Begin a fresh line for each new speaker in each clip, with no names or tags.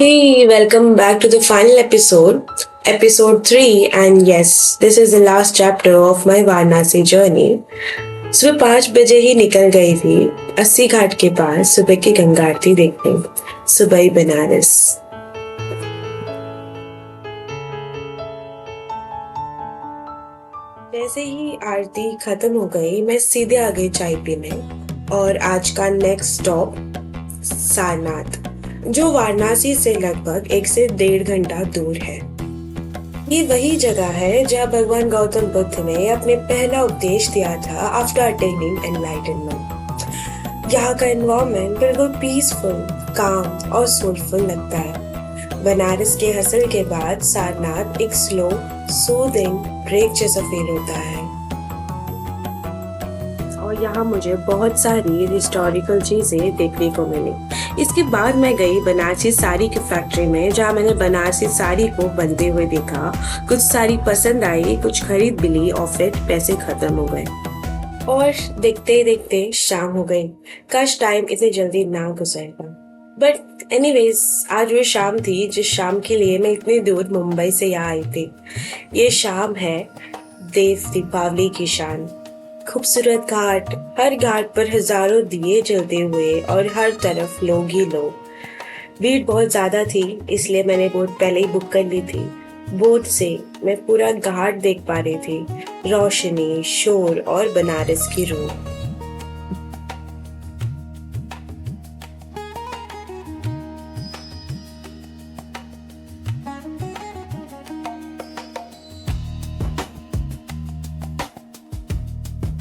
Hey, welcome back to the final episode 3. And yes, this is the last chapter of my Varanasi journey. सुबह 5 बजे ही निकल गई थी अस्सी घाट के पास सुबह की गंगा आरती देखने सुबह ही बनारस। जैसे ही आरती खत्म हो गई मैं सीधे आ गई चाय पीने और आज का नेक्स्ट स्टॉप सारनाथ, जो वाराणसी से लगभग 1 से 1.5 घंटा दूर है। ये वही जगह है जहाँ भगवान गौतम बुद्ध ने अपने पहला उपदेश दिया था आफ्टर अटेनिंग एनलाइटनमेंट। यहाँ का एनवायरनमेंट बिल्कुल पीसफुल, काम और सोलफुल लगता है। बनारस के हसल के बाद सारनाथ एक स्लो सूदिंग ब्रेक जैसा फील होता है। और यहाँ मुझे बहुत सारी हिस्टोरिकल चीजें देखने को मिली। इसके बाद मैं गई बनारसी साड़ी की फैक्ट्री में, जहाँ मैंने बनारसी साड़ी को बनते हुए देखा। कुछ साड़ी पसंद आई, कुछ खरीद भी ली और फिर पैसे खत्म हो गए और देखते ही देखते शाम हो गई। काश टाइम इतनी जल्दी ना गुजरता। बट एनीवेज, आज वो शाम थी जिस शाम के लिए मैं इतनी दूर मुंबई से यहाँ आई थी। ये शाम है देव दीपावली की शान। खूबसूरत घाट, हर घाट पर हजारों दिए जलते हुए और हर तरफ लोग ही लोग। भीड़ बहुत ज्यादा थी, इसलिए मैंने बोट पहले ही बुक कर ली थी। बोट से मैं पूरा घाट देख पा रही थी, रोशनी, शोर और बनारस की रूह।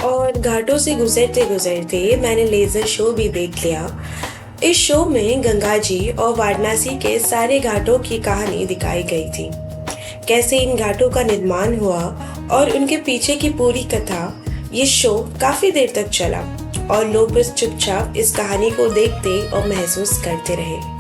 और घाटों से गुजरते गुजरते मैंने लेजर शो भी देख लिया। इस शो में गंगा जी और वाराणसी के सारे घाटों की कहानी दिखाई गई थी, कैसे इन घाटों का निर्माण हुआ और उनके पीछे की पूरी कथा। ये शो काफी देर तक चला और लोग बस चुपचाप इस कहानी को देखते और महसूस करते रहे।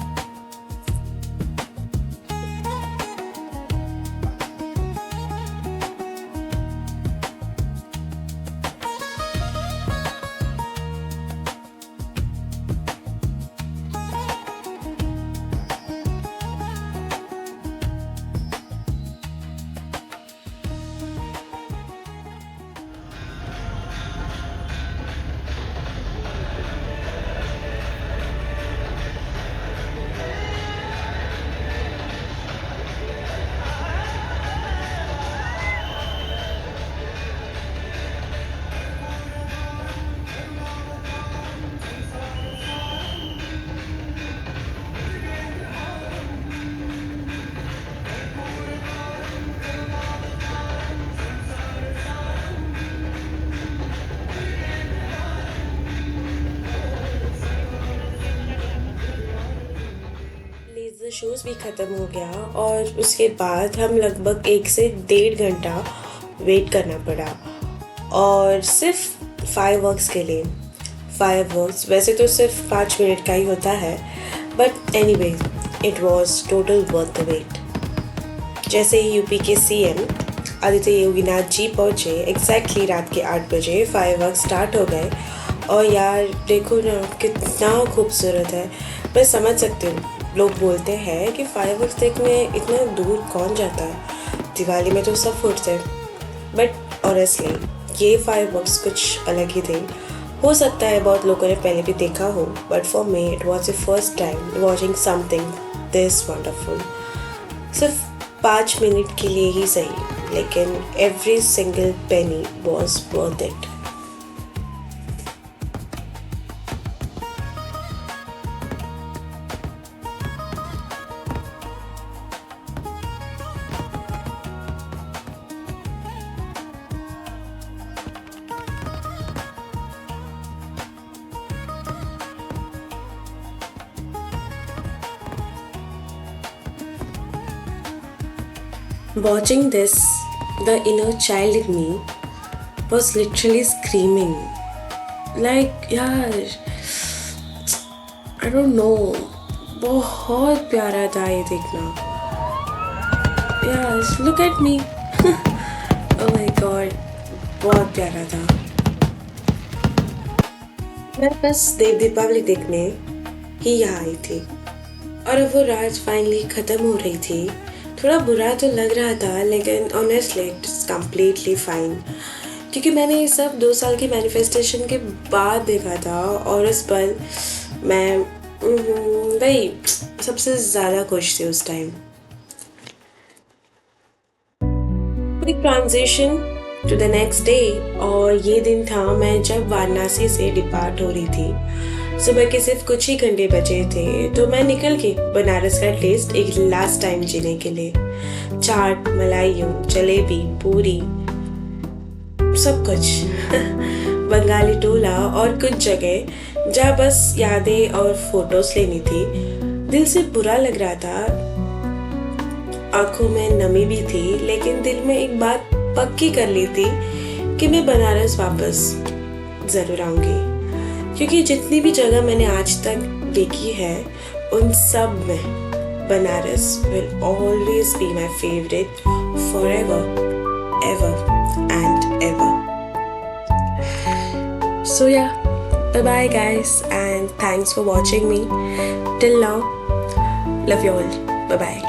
लेज़र शोज भी खत्म हो गया और उसके बाद हम लगभग 1 से 1.5 घंटा वेट करना पड़ा और सिर्फ फायरवर्क्स के लिए। फायरवर्क्स वैसे तो सिर्फ 5 मिनट का ही होता है, but anyway it was total worth the wait. जैसे ही यूपी के सीएम आदित्य योगीनाथ जी पहुंचे, एग्जैक्टली रात के 8 बजे फायरवर्क्स स्टार्ट हो गए। और यार देखो ना कितना खूबसूरत है। मैं समझ सकती हूँ, लोग बोलते हैं कि फायरवर्क्स देखने इतना दूर कौन जाता है, दिवाली में तो सब फूटते हैं। बट ऑनेस्टली ये फायरवर्क्स कुछ अलग ही थे। हो सकता है बहुत लोगों ने पहले भी देखा हो, but for me it was the first time watching something this wonderful. सिर्फ 5 मिनट के लिए ही सही, लेकिन every single penny was worth it. Watching this, the inner child in me was literally screaming. Like, यार, I don't know, बहुत प्यारा था ये देखना। Yes, look at me. Oh my god, बहुत प्यारा था। मैं बस देव दीपावली देखने ही यहाँ आई थी और अब वो रात फाइनली ख़त्म हो रही थी। थोड़ा बुरा तो लग रहा था, लेकिन ऑनेस्टली इट्स कम्प्लीटली फाइन, क्योंकि मैंने ये सब 2 साल की मैनिफेस्टेशन के बाद देखा था। और इस पल मैं भाई सबसे ज़्यादा खुश थी उस time. Transition to the next day, और ये दिन था मैं जब वाराणसी से डिपार्ट हो रही थी। सुबह के सिर्फ कुछ ही घंटे बचे थे तो मैं निकल के बनारस का टेस्ट एक लास्ट टाइम जीने के लिए। चाट, मलाइयों, जलेबी, पूरी, सब कुछ बंगाली टोला और कुछ जगह जहाँ बस यादें और फोटोज लेनी थी। दिल से बुरा लग रहा था, आंखों में नमी भी थी, लेकिन दिल में एक बात पक्की कर ली थी कि मैं बनारस वापस ज़रूर आऊँगी, क्योंकि जितनी भी जगह मैंने आज तक देखी है उन सब में Banaras will always be my favourite forever, ever and ever. So yeah, bye bye guys, and thanks for watching me till now. Love you all. Bye bye.